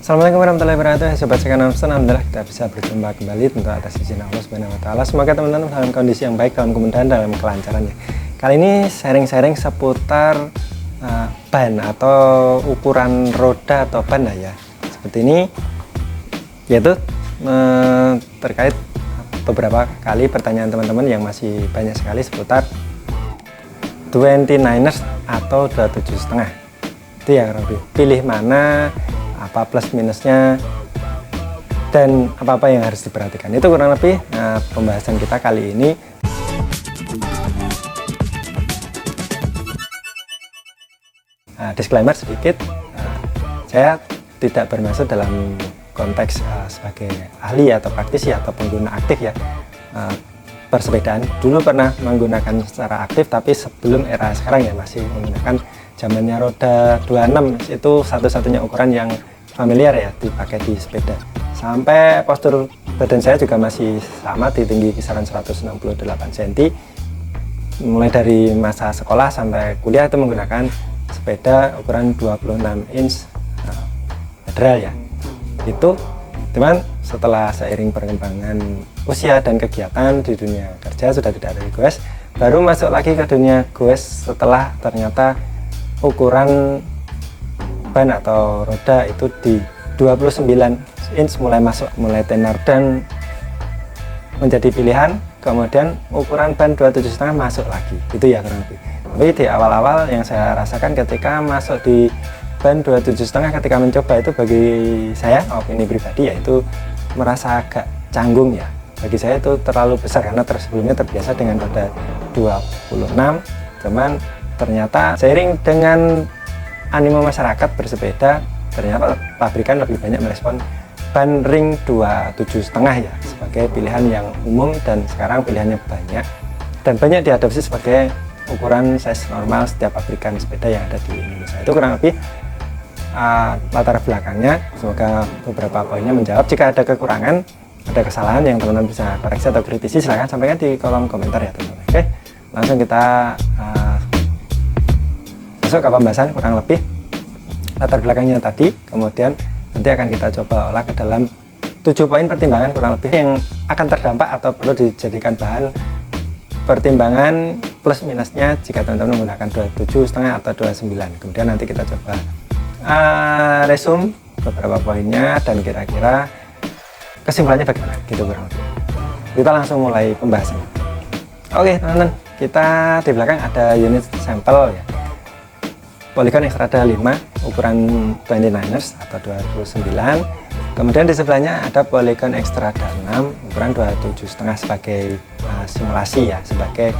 Assalamualaikum warahmatullahi wabarakatuh, sobat sekalian. Alhamdulillah kita bisa berjumpa kembali tentu atas izin Allah Subhanahu wa taala. Semoga teman-teman dalam kondisi yang baik, dalam kemudahan, dalam kelancarannya. Kali ini sharing-sharing seputar ban atau ukuran roda atau ban lah ya. Seperti ini, yaitu terkait beberapa kali pertanyaan teman-teman yang masih banyak sekali seputar 29ers atau 27,5. Itu ya, pilih mana, apa plus minusnya, dan apa-apa yang harus diperhatikan. Itu kurang lebih pembahasan kita kali ini. Disclaimer sedikit, saya tidak bermaksud dalam konteks sebagai ahli atau praktisi atau pengguna aktif ya. Bersepedaan dulu pernah menggunakan secara aktif, tapi sebelum era sekarang ya masih menggunakan zamannya roda 26. Itu satu-satunya ukuran yang familiar ya dipakai di sepeda. Sampai postur badan saya juga masih sama, di tinggi kisaran 168 cm. Mulai dari masa sekolah sampai kuliah itu menggunakan sepeda ukuran 26 inch federal ya. Itu teman, setelah seiring perkembangan usia dan kegiatan di dunia kerja sudah tidak ada goes, baru masuk lagi ke dunia goes setelah ternyata ukuran ban atau roda itu di 29 inch mulai masuk, mulai tenar dan menjadi pilihan. Kemudian ukuran ban 27,5 masuk lagi, itu ya kurang lebih. Tapi di awal-awal yang saya rasakan ketika masuk di ban 27,5 ketika mencoba itu, bagi saya, opini pribadi, yaitu merasa agak canggung ya. Bagi saya itu terlalu besar karena sebelumnya terbiasa dengan roda 26. Cuman ternyata seiring dengan animo masyarakat bersepeda, ternyata pabrikan lebih banyak merespon ban ring 27,5 ya sebagai pilihan yang umum, dan sekarang pilihannya banyak dan banyak diadopsi sebagai ukuran size normal setiap pabrikan sepeda yang ada di Indonesia. Itu kurang lebih latar belakangnya. Semoga beberapa poinnya menjawab. Jika ada kekurangan, ada kesalahan yang teman-teman bisa koreksi atau kritisi, silahkan sampaikan di kolom komentar ya teman-teman. Oke, langsung kita masuk ke pembahasan kurang lebih latar belakangnya tadi. Kemudian nanti akan kita coba olah ke dalam 7 poin pertimbangan kurang lebih yang akan terdampak atau perlu dijadikan bahan pertimbangan plus minusnya jika teman-teman menggunakan 27,5 atau 29. Kemudian nanti kita coba resume beberapa poinnya dan kira-kira kesimpulannya bagaimana gitu kurang lebih. Kita langsung mulai pembahasan. Oke teman-teman, kita di belakang ada unit sampel ya, Polygon Xtrada 5 ukuran 29ers atau 29. Kemudian di sebelahnya ada Polygon Xtrada 6 ukuran 27,5 sebagai simulasi ya, sebagai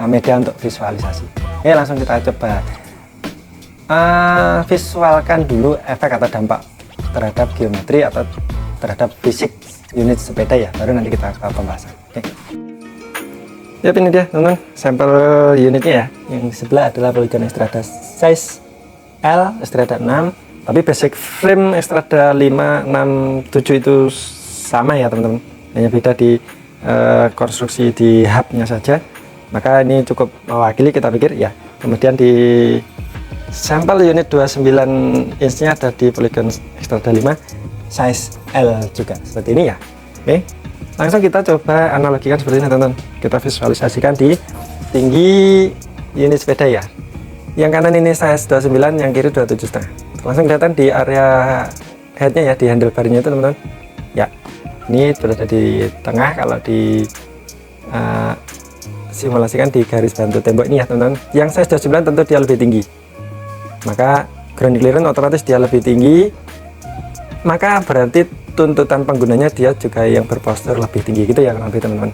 media untuk visualisasi. Oke, langsung kita coba visualkan dulu efek atau dampak terhadap geometri atau terhadap fisik unit sepeda ya, baru nanti kita ke pembahasan. Oke. Ya, ini dia teman-teman sampel unitnya ya. Yang sebelah adalah Polygon Xtrada size L Xtrada 6, tapi basic frame Xtrada 5, 6, 7 itu sama ya teman-teman, hanya beda di konstruksi di hubnya saja. Maka ini cukup mewakili kita pikir ya. Kemudian di sampel unit 29 inch-nya ada di Polygon Xtrada 5 size L juga seperti ini ya. Oke, langsung kita coba analogikan seperti ini teman-teman. Kita visualisasikan di tinggi unit sepeda ya. Yang kanan ini size 29, yang kiri 27,5. Langsung kelihatan di area headnya ya, di handlebarnya itu teman-teman ya. Ini berada di tengah. Kalau di simulasikan di garis bantu tembok ini ya teman-teman. Yang size 29 tentu dia lebih tinggi, maka ground clearance otomatis dia lebih tinggi, maka berarti tuntutan penggunanya dia juga yang berpostur lebih tinggi gitu ya nanti teman-teman.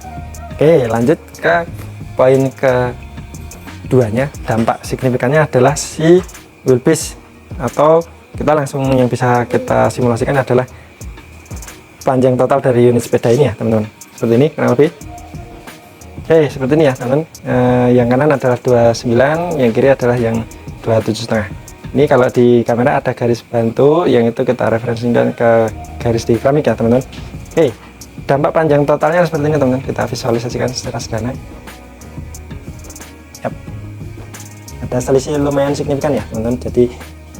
Oke, lanjut ke poin keduanya. Dampak signifikannya adalah si wheelbase, atau kita langsung yang bisa kita simulasikan adalah panjang total dari unit sepeda ini ya teman-teman, seperti ini kurang lebih. Oke, seperti ini ya teman-teman. Yang kanan adalah 29, yang kiri adalah yang 27,5. Ini kalau di kamera ada garis bantu yang itu kita referensikan ke garis di keramik ya teman-teman. Oke, dampak panjang totalnya seperti ini teman-teman, kita visualisasikan secara sederhana. Yap. Ada selisih lumayan signifikan ya teman-teman, jadi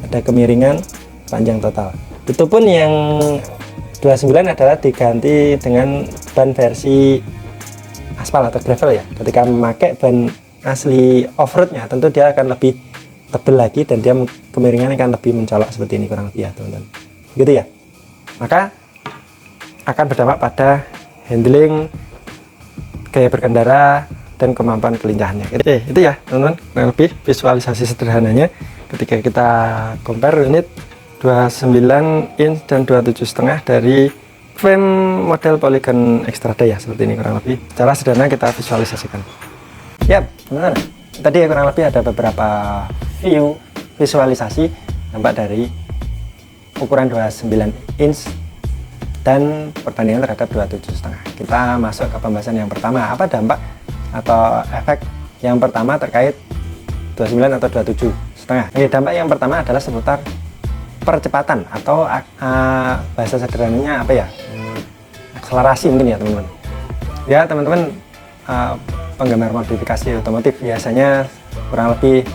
ada kemiringan panjang total. Itu pun yang 29 adalah diganti dengan ban versi aspal atau gravel ya. Ketika memakai ban asli off-roadnya, tentu dia akan lebih tebal lagi dan dia kemiringannya akan lebih mencolok seperti ini kurang lebih ya teman-teman. Gitu ya. Maka akan berdampak pada handling, gaya berkendara, dan kemampuan kelincahannya. Oke, itu ya teman-teman, kurang lebih visualisasi sederhananya ketika kita compare unit 29 inch dan 27,5 dari frame model Polygon Xtrada ya, seperti ini kurang lebih. Cara sederhana kita visualisasikan. Yap, teman-teman. Tadi ya kurang lebih ada beberapa visualisasi dampak dari ukuran 29 inch dan perbandingan terhadap 27,5. Kita masuk ke pembahasan yang pertama. Apa dampak atau efek yang pertama terkait 29 atau 27,5? Dampak yang pertama adalah seputar percepatan atau bahasa sederhananya apa ya? Akselerasi mungkin ya teman-teman. Ya teman-teman, penggemar modifikasi otomotif biasanya kurang lebih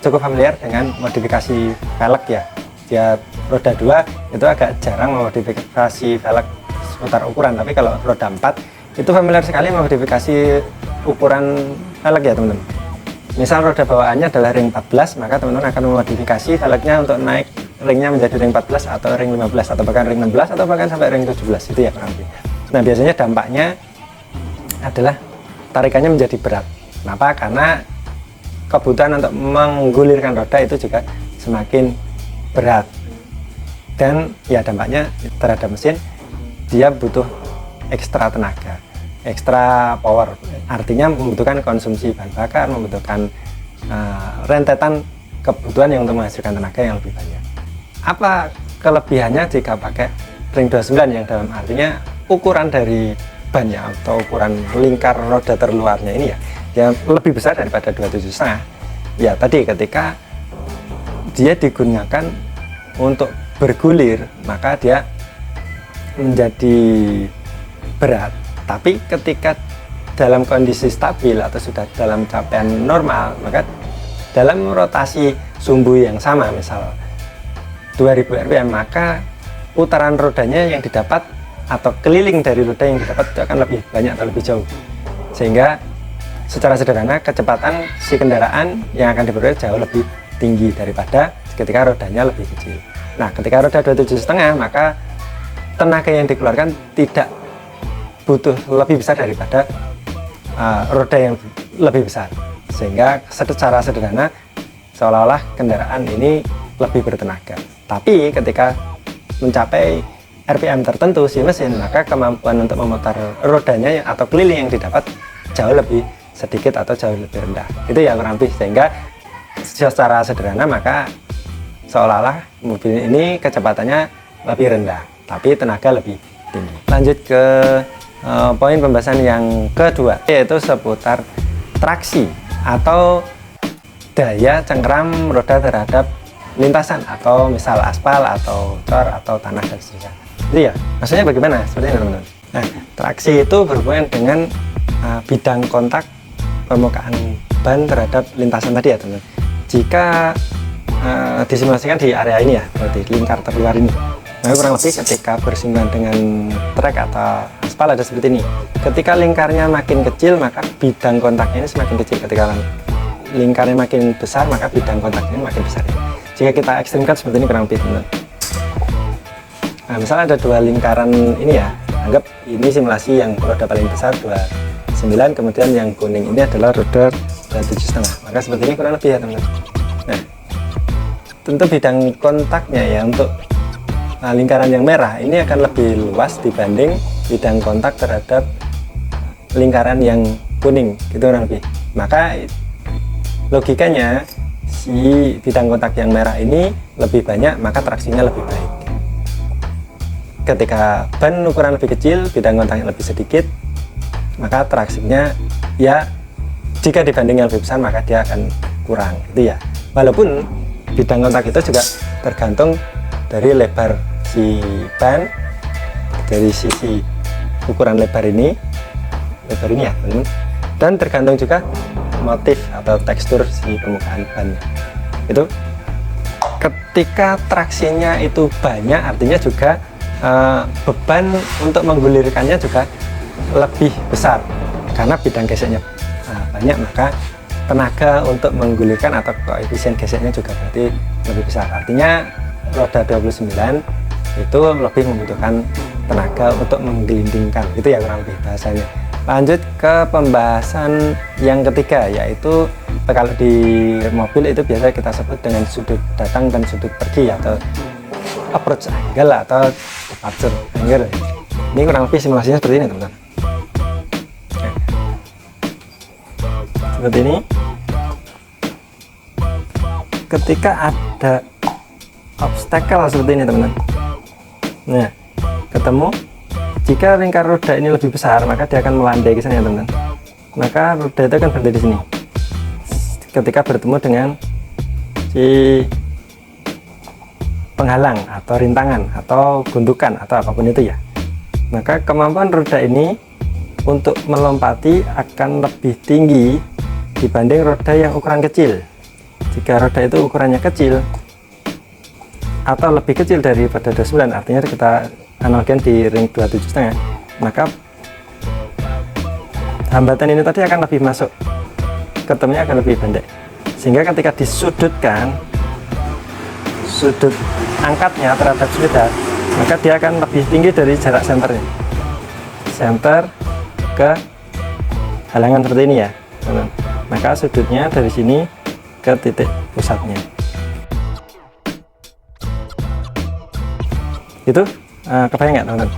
cukup familiar dengan modifikasi velg ya. Dia roda 2 itu agak jarang memodifikasi velg seputar ukuran, tapi kalau roda 4 itu familiar sekali modifikasi ukuran velg ya teman-teman. Misal roda bawaannya adalah ring 14, maka teman-teman akan memodifikasi velgnya untuk naik ringnya menjadi ring 14 atau ring 15 atau bahkan ring 16 atau bahkan sampai ring 17, itu ya kurang lebih. Nah biasanya dampaknya adalah tarikannya menjadi berat. Kenapa? Karena kebutuhan untuk menggulirkan roda itu juga semakin berat, dan ya dampaknya terhadap mesin, dia butuh ekstra tenaga, ekstra power, artinya membutuhkan konsumsi bahan bakar, membutuhkan rentetan kebutuhan yang untuk menghasilkan tenaga yang lebih banyak. Apa kelebihannya jika pakai ring 29 yang dalam artinya ukuran dari bannya atau ukuran lingkar roda terluarnya ini ya yang lebih besar daripada 27,5? Ya tadi ketika dia digunakan untuk bergulir, maka dia menjadi berat. Tapi ketika dalam kondisi stabil atau sudah dalam capaian normal, maka dalam rotasi sumbu yang sama, misal 2000 rpm, maka putaran rodanya yang didapat atau keliling dari roda yang didapat itu akan lebih banyak atau lebih jauh, sehingga secara sederhana kecepatan si kendaraan yang akan diperoleh jauh lebih tinggi daripada ketika rodanya lebih kecil. Nah ketika roda 27,5, maka tenaga yang dikeluarkan tidak butuh lebih besar daripada roda yang lebih besar, sehingga secara sederhana seolah-olah kendaraan ini lebih bertenaga. Tapi ketika mencapai RPM tertentu si mesin, maka kemampuan untuk memutar rodanya atau keliling yang didapat jauh lebih sedikit atau jauh lebih rendah. Itu ya kurang lebih, sehingga secara sederhana maka seolah-olah mobil ini kecepatannya lebih rendah tapi tenaga lebih tinggi. Lanjut ke poin pembahasan yang kedua, yaitu seputar traksi atau daya cengkram roda terhadap lintasan atau misal aspal atau cor atau tanah dan seterusnya. Itu ya maksudnya bagaimana seperti ini teman-teman. Nah traksi itu berhubungan dengan bidang kontak permukaan ban terhadap lintasan tadi ya teman-teman. Jika disimulasikan di area ini ya, berarti lingkar terluar ini, nah kurang lebih ketika bersinggungan dengan trek atau aspal ada seperti ini. Ketika lingkarnya makin kecil, maka bidang kontaknya ini semakin kecil. Ketika lingkarnya makin besar, maka bidang kontaknya ini makin besar ya. Jika kita ekstrimkan seperti ini kurang lebih teman-teman. Nah misalnya ada dua lingkaran ini ya, anggap ini simulasi yang roda paling besar 29, kemudian yang kuning ini adalah roda 27,5, maka seperti ini kurang lebih ya teman-teman. Nah tentu bidang kontaknya ya untuk lingkaran yang merah ini akan lebih luas dibanding bidang kontak terhadap lingkaran yang kuning, gitu kurang lebih. Maka logikanya si bidang kontak yang merah ini lebih banyak, maka traksinya lebih baik. Ketika ban ukuran lebih kecil, bidang kontaknya lebih sedikit, maka traksinya ya jika dibanding yang lebih besar maka dia akan kurang, gitu ya. Walaupun bidang kontak itu juga tergantung dari lebar si ban, dari sisi ukuran lebar ini ya teman-teman, dan tergantung juga motif atau tekstur si permukaan ban. Itu ketika traksinya itu banyak, artinya juga beban untuk menggulirkannya juga lebih besar karena bidang geseknya banyak, maka tenaga untuk menggulirkan atau koefisien geseknya juga berarti lebih besar. Artinya roda 29 itu lebih membutuhkan tenaga untuk menggelindingkan, itu ya kurang lebih bahasanya. Lanjut ke pembahasan yang ketiga, yaitu kalau di mobil itu biasa kita sebut dengan sudut datang dan sudut pergi atau approach angle atau departure angle. Ini kurang lebih simulasinya seperti ini teman-teman. Seperti ini. Ketika ada obstacle seperti ini teman-teman, nah ketemu, jika lingkar roda ini lebih besar maka dia akan melandai ke sana ya teman-teman. Maka roda itu akan berhenti di sini ketika bertemu dengan si penghalang atau rintangan atau gundukan atau apapun itu ya. Maka kemampuan roda ini untuk melompati akan lebih tinggi dibanding roda yang ukuran kecil. Jika roda itu ukurannya kecil atau lebih kecil daripada 29, artinya kita analogikan di ring 27,5, maka hambatan ini tadi akan lebih masuk, ketemunya akan lebih pendek, sehingga ketika disudutkan, sudut angkatnya terhadap sepeda, maka dia akan lebih tinggi dari jarak senternya, senter ke halangan seperti ini ya teman-teman. Maka sudutnya dari sini ke titik pusatnya itu kebayang nggak teman-teman?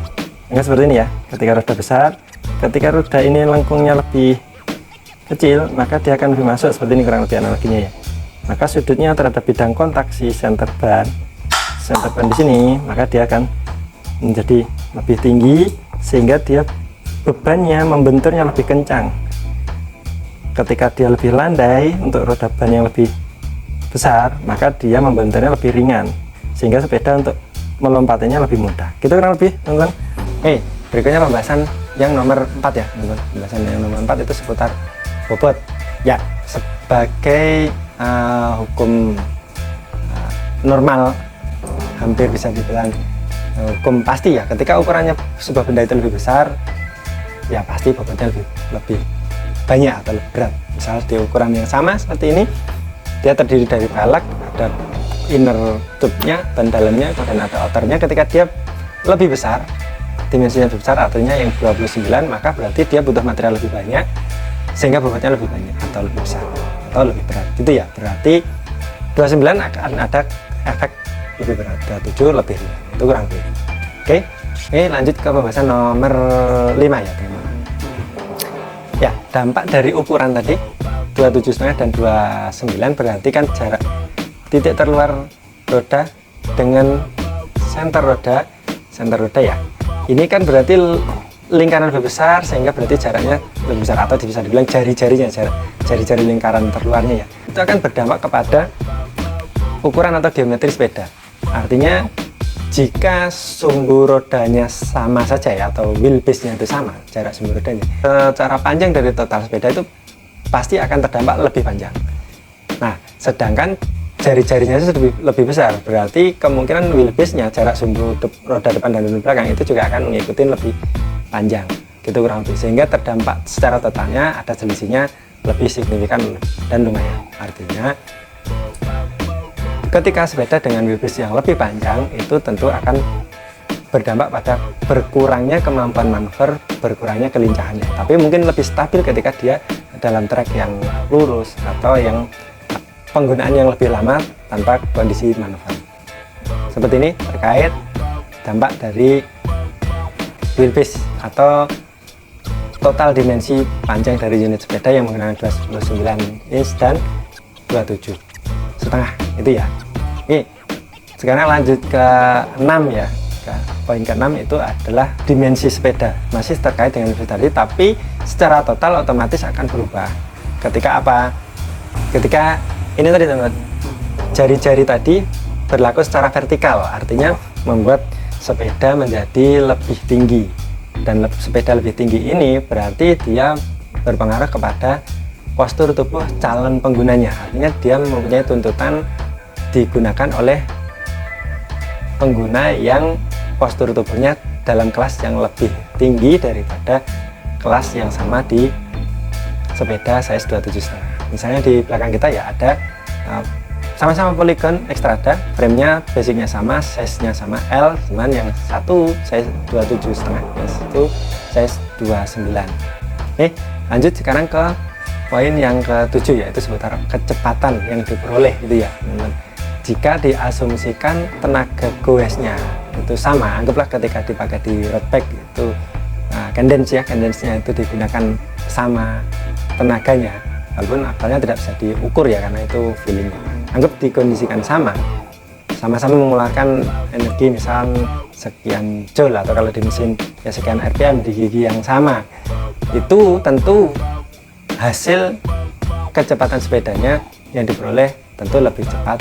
Enggak seperti ini ya, ketika roda besar, ketika roda ini lengkungnya lebih kecil, maka dia akan lebih masuk seperti ini kurang lebih analoginya ya. Maka sudutnya terhadap bidang kontak si center ban di sini, maka dia akan menjadi lebih tinggi sehingga dia bebannya membenturnya lebih kencang. Ketika dia lebih landai untuk roda ban yang lebih besar, maka dia membenturnya lebih ringan sehingga sepeda untuk melompatinya lebih mudah. Gitu kurang lebih teman-teman. Berikutnya pembahasan yang nomor 4 ya teman-teman. Pembahasan yang nomor 4 itu seputar bobot ya, sebagai hukum normal, hampir bisa dibilang hukum pasti ya. Ketika ukurannya sebuah benda itu lebih besar, ya pasti bobotnya lebih banyak atau lebih berat. Misal di ukuran yang sama seperti ini, dia terdiri dari balak, ada inner tube-nya, ban dalamnya, dan ada outernya. Ketika dia lebih besar, dimensinya lebih besar, artinya yang 29, maka berarti dia butuh material lebih banyak sehingga bobotnya lebih banyak atau lebih besar atau lebih berat gitu ya. Berarti 29 akan ada efek lebih berat, 27 lebih ringan, itu kurang lebih. Oke, lanjut ke pembahasan nomor 5 ya teman-teman. Ya, dampak dari ukuran tadi 27,5 dan 29 berarti kan jarak titik terluar roda dengan senter roda ya. Ini kan berarti lingkaran lebih besar sehingga berarti jaraknya lebih besar, atau bisa dibilang jari-jari lingkaran terluarnya ya. Itu akan berdampak kepada ukuran atau geometri sepeda. Artinya jika sumbu rodanya sama saja ya, atau wheelbase-nya itu sama, jarak sumbu rodanya, secara panjang dari total sepeda itu pasti akan terdampak lebih panjang. Nah, sedangkan jari-jarinya itu lebih besar, berarti kemungkinan wheelbase-nya, jarak sumbu roda depan dan roda belakang itu juga akan mengikuti lebih panjang gitu kurang lebih, sehingga terdampak secara totalnya ada selisihnya lebih signifikan dan lumayan. Artinya ketika sepeda dengan wheelbase yang lebih panjang itu tentu akan berdampak pada berkurangnya kemampuan manuver, berkurangnya kelincahannya, tapi mungkin lebih stabil ketika dia dalam trek yang lurus atau yang penggunaan yang lebih lama tanpa kondisi manuver. Seperti ini terkait dampak dari wheelbase atau total dimensi panjang dari unit sepeda yang menggunakan 29 inch dan 27,5 itu ya. Oke, sekarang lanjut ke 6 ya. Poin ke-6 itu adalah dimensi sepeda, masih terkait dengan wheelbase tadi, tapi secara total otomatis akan berubah. Ketika apa? Ketika ini tadi teman-teman, jari-jari tadi berlaku secara vertikal, artinya membuat sepeda menjadi lebih tinggi, dan sepeda lebih tinggi ini berarti dia berpengaruh kepada postur tubuh calon penggunanya, artinya dia mempunyai tuntutan digunakan oleh pengguna yang postur tubuhnya dalam kelas yang lebih tinggi daripada kelas yang sama di sepeda size 27,5. Misalnya di belakang kita ya ada sama-sama polygon Xtrada, frame-nya basicnya sama, size-nya sama L, cuman yang satu size 27,5, yang satu size 29. Oke, lanjut sekarang ke poin yang ke-7, yaitu seputar kecepatan yang diperoleh gitu ya teman-teman. Jika diasumsikan tenaga goesnya itu sama, anggaplah ketika dipakai di road bike itu cadence-nya itu digunakan sama tenaganya, walaupun akalnya tidak bisa diukur ya karena itu feeling. Anggap dikondisikan sama-sama mengeluarkan energi misal sekian joule, atau kalau di mesin ya sekian RPM di gigi yang sama, itu tentu hasil kecepatan sepedanya yang diperoleh tentu lebih cepat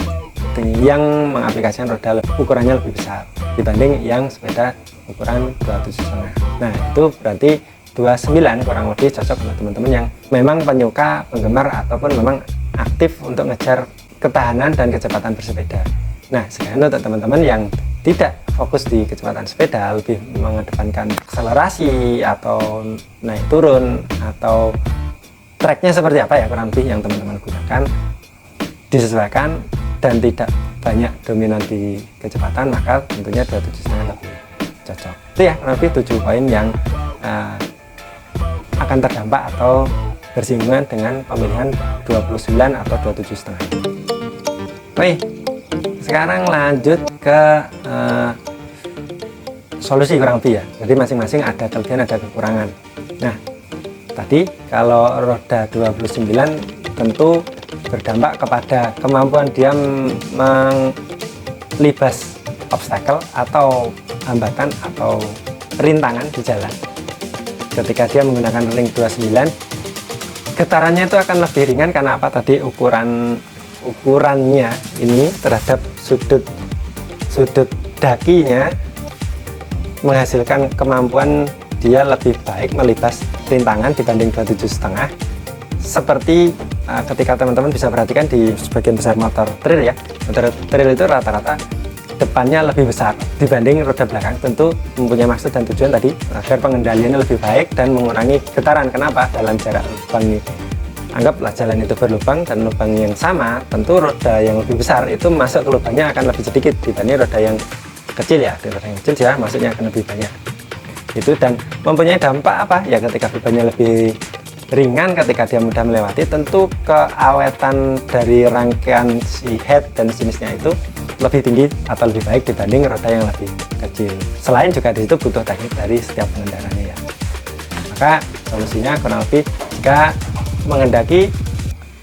yang mengaplikasikan roda ukurannya lebih besar dibanding yang sepeda ukuran 27,5. Nah itu berarti 29 kurang lebih cocok untuk teman-teman yang memang penyuka, penggemar, ataupun memang aktif untuk ngejar ketahanan dan kecepatan bersepeda. Nah sekarang untuk teman-teman yang tidak fokus di kecepatan sepeda, lebih mengedepankan akselerasi atau naik turun atau tracknya seperti apa ya kurang lebih yang teman-teman gunakan, disesuaikan dan tidak banyak dominan di kecepatan, maka tentunya 27,5 lebih cocok. Itu ya kurang lebih 7 poin yang akan terdampak atau bersinggungan dengan pemilihan 29 atau 27,5. Oke, sekarang lanjut ke solusi kurang lebih ya. Jadi masing-masing ada kelebihan ada kekurangan. Nah tadi kalau roda 29 tentu berdampak kepada kemampuan dia melibas obstacle atau hambatan atau rintangan di jalan. Ketika dia menggunakan ring 29, getarannya itu akan lebih ringan karena apa? Tadi ukurannya ini terhadap sudut dakinya menghasilkan kemampuan dia lebih baik melibas rintangan dibanding 27,5. Seperti ketika teman-teman bisa perhatikan di sebagian besar motor trail ya, motor trail itu rata-rata depannya lebih besar dibanding roda belakang, tentu mempunyai maksud dan tujuan tadi agar pengendaliannya lebih baik dan mengurangi getaran. Kenapa? Dalam jarak lubang ini, anggaplah jalan itu berlubang dan lubang yang sama, tentu roda yang lebih besar itu masuk ke lubangnya akan lebih sedikit dibanding roda yang kecil ya. Di roda yang kecil ya maksudnya akan lebih banyak itu, dan mempunyai dampak apa ya? Ketika bebannya lebih ringan, ketika dia mudah melewati, tentu keawetan dari rangkaian si head dan jenisnya itu lebih tinggi atau lebih baik dibanding roda yang lebih kecil. Selain juga di situ butuh teknik dari setiap pengendaranya ya. Maka solusinya kurang lebih jika menghendaki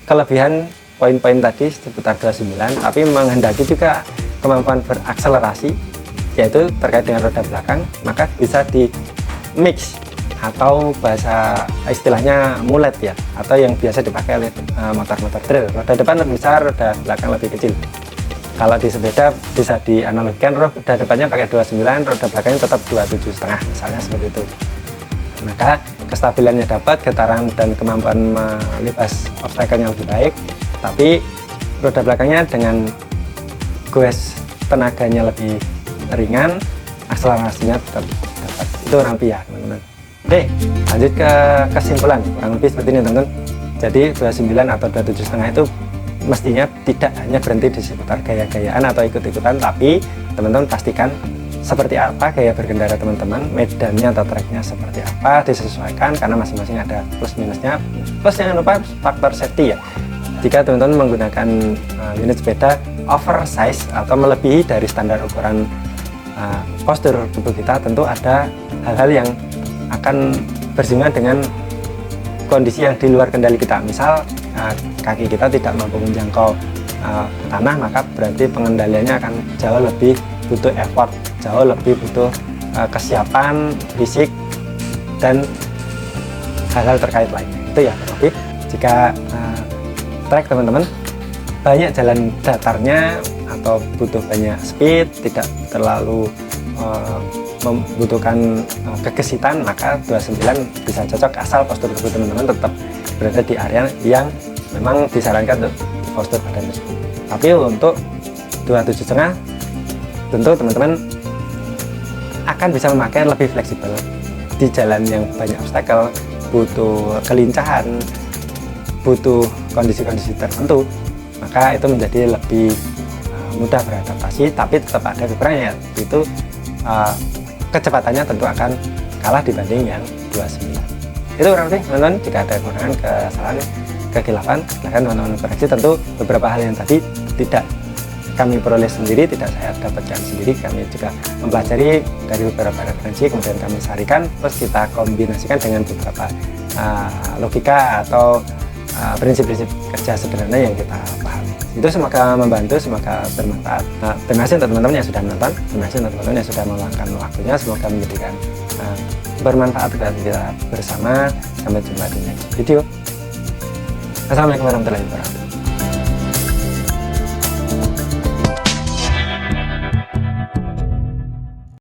kelebihan poin-poin tadi seputar 29, tapi menghendaki juga kemampuan berakselerasi yaitu terkait dengan roda belakang, maka bisa di mix atau bahasa istilahnya mulet ya, atau yang biasa dipakai oleh motor-motor trail. Roda depan lebih besar, roda belakang lebih kecil. Kalau di sepeda bisa dianalogikan roda depannya pakai 29, roda belakangnya tetap 27,5 misalnya seperti itu. Maka kestabilannya dapat, getaran dan kemampuan melibas obstacle-nya lebih baik, tapi roda belakangnya dengan goes tenaganya lebih ringan, akselerasinya tetap dapat. Itu rapi ya teman-teman. Oke, lanjut ke kesimpulan kurang lebih seperti ini teman-teman. Jadi 29 atau 27,5 itu mestinya tidak hanya berhenti di seputar gaya-gayaan atau ikut-ikutan, tapi teman-teman pastikan seperti apa gaya berkendara teman-teman, medannya atau tracknya seperti apa, disesuaikan karena masing-masing ada plus minusnya. Plus jangan lupa faktor safety ya. Jika teman-teman menggunakan unit sepeda oversize atau melebihi dari standar ukuran postur tubuh kita, tentu ada hal-hal yang akan bersinggungan dengan kondisi yang di luar kendali kita. Misal kaki kita tidak mampu menjangkau tanah, maka berarti pengendaliannya akan jauh lebih butuh effort, jauh lebih butuh kesiapan fisik dan hal-hal terkait lainnya. Itu ya, tapi jika trek teman-teman banyak jalan datarnya atau butuh banyak speed, tidak terlalu membutuhkan kegesitan, maka 29 bisa cocok asal postur tubuh teman-teman tetap berada di area yang memang disarankan untuk postur badan tersebut. Tapi untuk 27,5, tentu teman-teman akan bisa memakai lebih fleksibel di jalan yang banyak obstacle, butuh kelincahan, butuh kondisi-kondisi tertentu, maka itu menjadi lebih mudah beradaptasi, tapi tetap ada kekurangannya, itu kecepatannya tentu akan kalah dibanding yang 29. Itu kurang lebih teman-teman. Jika ada kekurangan, kesalahan, kekilafan, silahkan teman-teman koreksi. Tentu beberapa hal yang tadi tidak kami peroleh sendiri, tidak saya dapatkan sendiri, kami juga mempelajari dari beberapa referensi, kemudian kami sarikan, terus kita kombinasikan dengan beberapa logika atau prinsip-prinsip kerja sederhana yang kita pahami. Itu semoga membantu, semoga bermanfaat. Terima kasih untuk teman-teman yang sudah menonton, terima kasih untuk teman-teman yang sudah meluangkan waktunya, semoga menjadikan bermanfaat bagi kita bersama. Sampai jumpa di next video. Assalamualaikum warahmatullahi wabarakatuh.